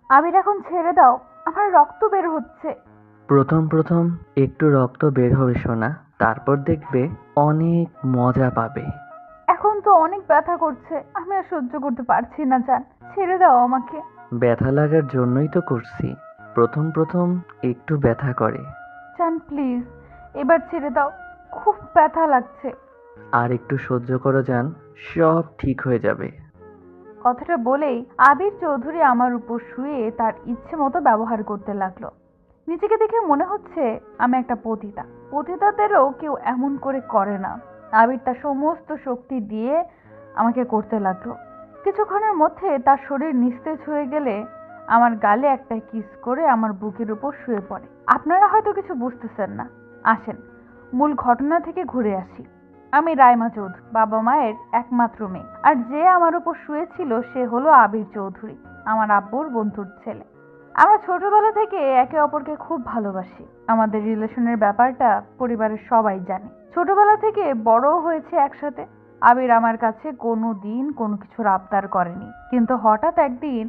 আবির, এখন ছেড়ে দাও, আমার রক্ত বের হচ্ছে। প্রথম প্রথম একটু রক্ত বের হবে সোনা, তারপর দেখবে অনেক মজা পাবে। এখন তো অনেক ব্যথা করছে, আমি আর সহ্য করতে পারছি না জান, ছেড়ে দাও আমাকে। ব্যথা লাগার জন্যই তো করছি। প্রথম প্রথম একটু ব্যথা করে। জান প্লিজ, এবার ছেড়ে দাও, খুব ব্যথা লাগছে। আর একটু সহ্য করো জান, সব ঠিক হয়ে যাবে। কথাটা বলেই আবির চৌধুরী আমার উপর শুয়ে তার ইচ্ছে মতো ব্যবহার করতে লাগলো। নিজেকে দেখে মনে হচ্ছে আমি একটা পতিতা। পতিতাদেরও কেউ এমন করে করে না। আবির তার সমস্ত শক্তি দিয়ে আমাকে করতে লাগলো। কিছুক্ষণের মধ্যে তার শরীর নিস্তেজ হয়ে গেলে আমার গালে একটা কিস করে আমার বুকের উপর শুয়ে পড়ে। আপনারা হয়তো কিছু বুঝতেছেন না, আসেন মূল ঘটনা থেকে ঘুরে আসি। আমি রাইমা চৌধুরী, বাবা মায়ের একমাত্র মেয়ে। আর যে আমার উপর শুয়েছিল সে হলো আবির চৌধুরী, আমার আব্বুর বন্ধুর ছেলে। আমরা ছোটবেলা থেকে একে অপরকে খুব ভালোবাসি। আমাদের রিলেশনের ব্যাপারটা পরিবারের সবাই জানে। ছোটবেলা থেকে বড়ও হয়েছে একসাথে। আবির আমার কাছে কোনো দিন কোনো কিছুর আবদার করেনি, কিন্তু হঠাৎ একদিন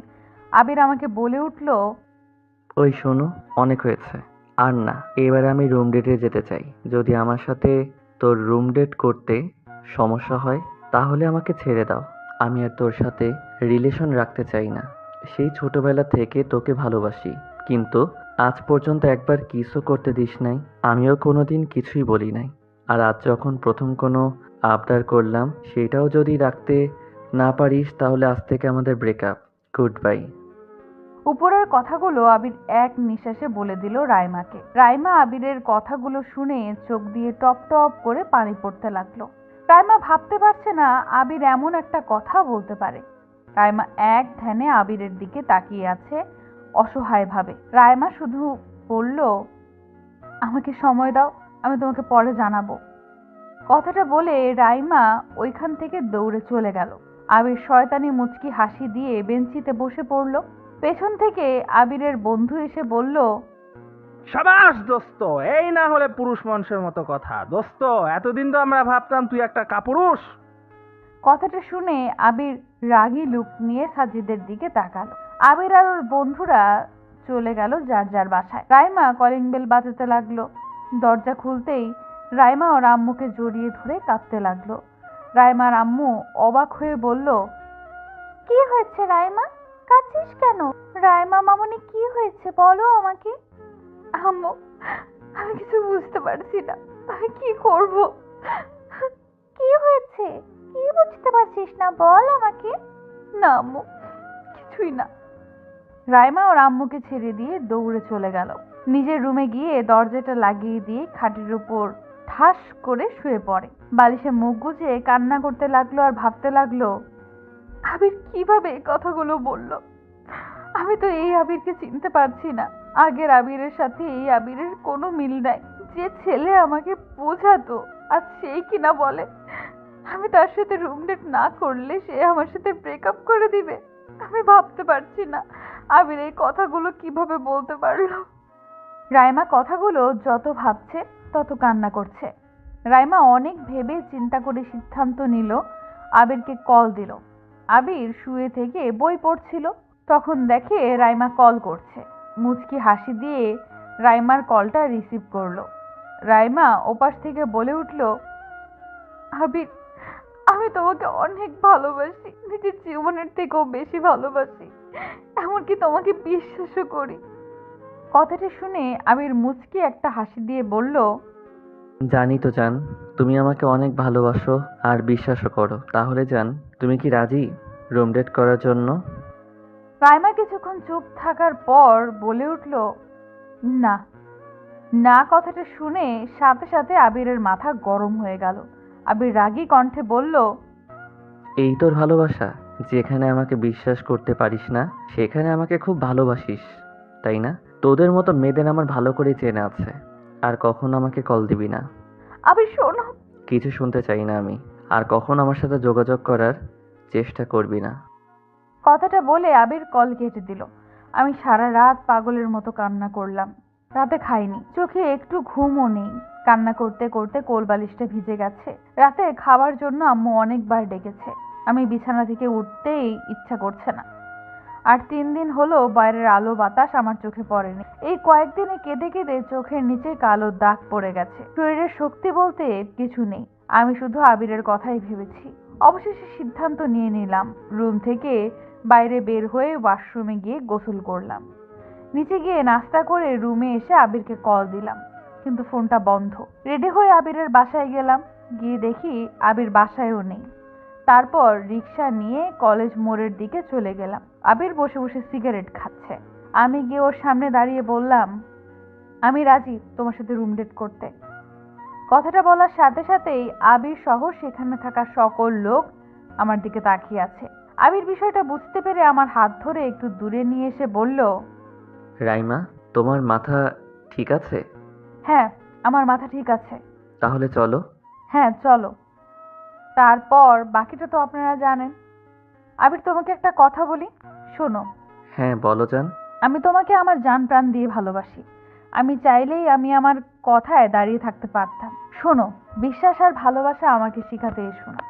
আবির আমাকে বলে উঠল, ওই শোনো, অনেক হয়েছে। আর না, এবার আমি রুম ডেটে যেতে চাই। যদি আমার সাথে তোর রুম ডেট করতে সমস্যা হয় তাহলে আমাকে ছেড়ে দাও। আমি আর তোর সাথে রিলেশন রাখতে চাই না। সেই ছোটবেলা থেকে তোকে ভালোবাসি, কিন্তু আজ পর্যন্ত একবার কিসও করতে দিস নাই। আমিও কোনোদিন কিছুই বলি নাই। আর আজ যখন প্রথম কোনো আবদার করলাম সেটাও যদি রাখতে না পারিস তাহলে আজ থেকে আমাদের ব্রেকআপ। Good bye. উপরের কথাগুলো আবির এক নিঃশ্বাসে বলে দিল রাইমাকে। রাইমা আবিরের কথাগুলো শুনে চোখ দিয়ে টপ টপ করে পানি পড়তে লাগলো। রাইমা ভাবতে পারছে না আবির এমন একটা কথা বলতে পারে। রাইমা এক ধ্যানে আবিরের দিকে তাকিয়ে আছে অসহায়ভাবে। রাইমা শুধু বলল, আমাকে সময় দাও, আমি তোমাকে পরে জানাবো। কথাটা বলে রাইমা ওইখান থেকে দৌড়ে চলে গেল। আবির শয়তানি মুচকি হাসি দিয়ে বেঞ্চিতে বসে পড়ল। পেছন থেকে আবিরের বন্ধু এসে বলল, সাবাস দোস্ত, এই না হলে পুরুষ মানুষের মতো কথা। দোস্ত, এতদিন তো আমরা ভাবতাম তুই একটা কাপুরুষ। কথাটা শুনে আবির রাগী লুক নিয়ে সাজিদের দিকে তাকালো। আবির আর ওর বন্ধুরা চলে গেল যার যার বাসায়। রাইমা কলিং বেল বাজাতে লাগলো। দরজা খুলতেই রাইমা ওর আম্মুকে জড়িয়ে ধরে কাঁদতে লাগলো। রাইমার আম্মু অবাক হয়ে বলল, কি হয়েছে রাইমা, কাঁদছিস কেন? রাইমা মামুনি, কি হয়েছে বলো আমাকে। আম্মু, আমি কিছু বুঝতে পারছি না, আমি কি করব। কি হয়েছে, কি বুঝতে পারছিস না, বল আমাকে। না আম্মু, কিছুই না। রাইমা ওর আম্মুকে ছেড়ে দিয়ে দৌড়ে চলে গেল। নিজের রুমে গিয়ে দরজাটা লাগিয়ে দিয়ে খাটের উপর ঠাস করে শুয়ে পড়ে। বালিশে মুখ গুজে কান্না করতে লাগলো আর ভাবতে লাগলো, আবির কিভাবে এই কথাগুলো বলল। আমি তো এই আবিরকে চিনতে পারছি না। আগের আবিরের সাথে এই আবিরের কোনো মিল নাই। যে ছেলে আমাকে বোঝাতো আজ সেই কিনা বলে আমি তার সাথে রুম ডেট না করলে সে আমার সাথে ব্রেকআপ করে দিবে। আমি ভাবতে পারছি না আবির এই কথাগুলো কিভাবে বলতে পারলো। রাইমা কথাগুলো যত ভাবছে তত কান্না করছে। রাইমা অনেক ভেবে চিন্তা করে সিদ্ধান্ত নিল আবিরকে কল দিল। আবির শুয়ে থেকে বই পড়ছিল, তখন দেখে রাইমা কল করছে। মুচকি হাসি দিয়ে রাইমার কলটা রিসিভ করলো। রাইমা ওপাশ থেকে বলে উঠল, আবির, আমি তোমাকে অনেক ভালোবাসি, নিজের জীবনের থেকেও বেশি ভালোবাসি, এমনকি তোমাকে বিশ্বাসও করি। কথাটা শুনে আবির মুচকি একটা হাসি দিয়ে বলল, জানি তো জান, তুমি আমাকে অনেক ভালোবাসো আর বিশ্বাসও করো। তাহলে জান, তুমি কি রাজি রুম ডেট করার জন্য? রাইমা কিছুক্ষণ চুপ থাকার পর বলে উঠল, না। না কথাটা শুনে সাথে সাথে আবিরের মাথা গরম হয়ে গেল। আবির রাগী কণ্ঠে বলল, এই তোর ভালোবাসা? যেখানে আমাকে বিশ্বাস করতে পারিস না সেখানে আমাকে খুব ভালোবাসিস, তাই না? তোদের মতো মেয়েদের আমার ভালো করে চেনা আছে। আর কখনো আমাকে কল দিবি না। আবির শোনো। কিছু শুনতে চাই না আমি। আর কখনো আমার সাথে যোগাযোগ করার চেষ্টা করবি না। কথাটা বলে আবির কল কেটে দিল। আমি সারা রাত পাগলের মতো কান্না করলাম। রাতে খাইনি, চোখে একটু ঘুমও নেই। কান্না করতে করতে কোলবালিশটা ভিজে গেছে। রাতে খাবার জন্য আম্মু অনেকবার ডেকেছে, আমি বিছানা থেকে উঠতেই ইচ্ছা করছে না। আর 3 দিন হলো বাইরের আলো বাতাস আমার চোখে পড়েনি। এই কয়েকদিনে কেঁদে কেঁদে চোখের নিচে কালো দাগ পড়ে গেছে। শরীরের শক্তি বলতে কিছু নেই। আমি শুধু আবিরের কথাই ভেবেছি। অবশেষে সিদ্ধান্ত নিয়ে নিলাম। রুম থেকে বাইরে বের হয়ে ওয়াশরুমে গিয়ে গোসল করলাম। নিচে গিয়ে নাস্তা করে রুমে এসে আবিরকে কল দিলাম, কিন্তু ফোনটা বন্ধ। রেডি হয়ে আবিরের বাসায় গেলাম। গিয়ে দেখি আবির বাসায়ও নেই। তারপর রিক্সা নিয়ে কলেজ মোড়ের দিকে চলে গেলাম। আবির বসে বসে সিগারেট খাচ্ছে। আমি গিয়ে ওর সামনে দাঁড়িয়ে বললাম, আমি রাজি তোমার সাথে রুম ডেট করতে। কথাটা বলার সাথে সাথেই আবির সহ সেখানে থাকা সকল লোক আমার দিকে তাকিয়ে আছে। আবির বিষয়টা বুঝতে পেরে আমার হাত ধরে একটু দূরে নিয়ে এসে বলল, রাইমা, তোমার মাথা ঠিক আছে? হ্যাঁ, আমার মাথা ঠিক আছে। তাহলে চলো। হ্যাঁ চলো। তারপর বাকিটা তো আপনারা জানেন। আবির, তোমাকে একটা কথা বলি, শোনো। হ্যাঁ বলো জান। আমি তোমাকে আমার জান প্রাণ দিয়ে ভালোবাসি। আমি চাইলেই আমি আমার কথায় দাঁড়িয়ে থাকতে পারতাম। শোনো, বিশ্বাস আর ভালোবাসা আমাকে শিখাতে এসো না।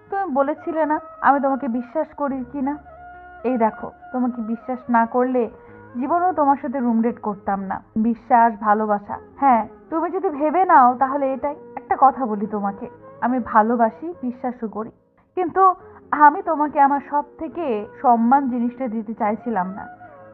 তুমি বলেছিলে না আমি তোমাকে বিশ্বাস করি কিনা? এই দেখো, তোমাকে বিশ্বাস না করলে জীবনেও তোমার সাথে রুম ডেট করতাম না। বিশ্বাস, ভালোবাসা, হ্যাঁ তুমি যদি ভেবে নাও তাহলে এটাই। একটা কথা বলি তোমাকে, আমি ভালোবাসি, বিশ্বাসও করি, কিন্তু আমি তোমাকে আমার সব থেকে সম্মান জিনিসটা দিতে চাইছিলাম না,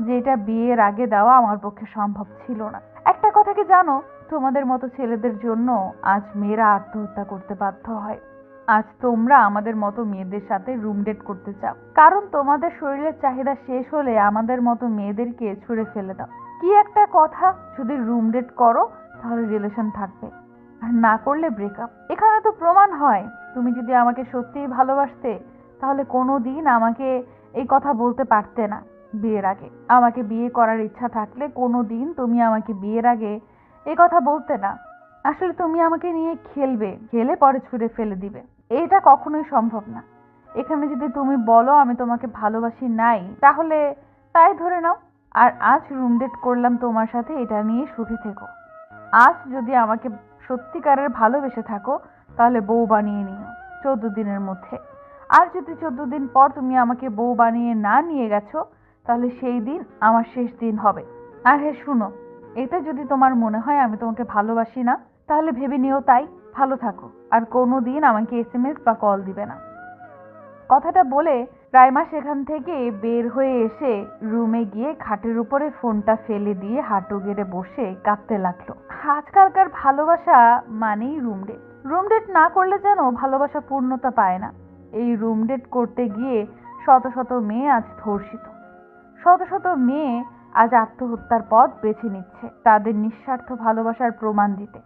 যেটা বিয়ের আগে দেওয়া আমার পক্ষে সম্ভব ছিল না। একটা কথা কি জানো, তোমাদের মতো ছেলেদের জন্য আজ মেয়েরা আত্মহত্যা করতে বাধ্য হয়। আজ তোমরা আমাদের মতো মেয়েদের সাথে রুম ডেট করতে চাও, কারণ তোমাদের শরীরের চাহিদা শেষ হলে আমাদের মতো মেয়েদেরকে ছুঁড়ে ফেলে দাও। কি একটা কথা, যদি রুম ডেট করো তাহলে রিলেশন থাকবে, আর না করলে ব্রেকআপ। এখানে তো প্রমাণ হয় তুমি যদি আমাকে সত্যিই ভালোবাসতে তাহলে কোনোদিন আমাকে এই কথা বলতে পারতে না। বিয়ের আগে আমাকে বিয়ে করার ইচ্ছা থাকলে কোনোদিন তুমি আমাকে বিয়ের আগে এই কথা বলতে না। আসলে তুমি আমাকে নিয়ে খেলবে, খেলে পরে ছুঁড়ে ফেলে দিবে। এটা কখনোই সম্ভব না। এখানে যদি তুমি বলো আমি তোমাকে ভালোবাসি নাই, তাহলে তাই ধরে নাও। আর আজ রুম ডেট করলাম তোমার সাথে, এটা নিয়ে সুখী থেকো। আজ যদি আমাকে সত্যিকারের ভালোবেসে থাকো তাহলে বউ বানিয়ে নিও 14 দিনের মধ্যে। আর যদি 14 দিন পর তুমি আমাকে বউ বানিয়ে না নিয়ে গেছো তাহলে সেই দিন আমার শেষ দিন হবে। আর হ্যাঁ শুনো, এতে যদি তোমার মনে হয় আমি তোমাকে ভালোবাসি না তাহলে ভেবে নিও তাই। ভালো থাকো, আর কোনো দিন আমাকে এসএমএস বা কল দিবে না। কথাটা বলে রাইমা সেখান থেকে বের হয়ে এসে রুমে গিয়ে খাটের উপরে ফোনটা ফেলে দিয়ে হাঁটু গেড়ে বসে কাঁদতে লাগলো। আজকালকার ভালোবাসা মানেই রুম ডেট। রুম ডেট না করলে যেন ভালোবাসা পূর্ণতা পায় না। এই রুম ডেট করতে গিয়ে শত শত মেয়ে আজ ধর্ষিত, শত শত মেয়ে আজ আত্মহত্যার পথ বেছে নিচ্ছে তাদের নিঃস্বার্থ ভালোবাসার প্রমাণ দিতে।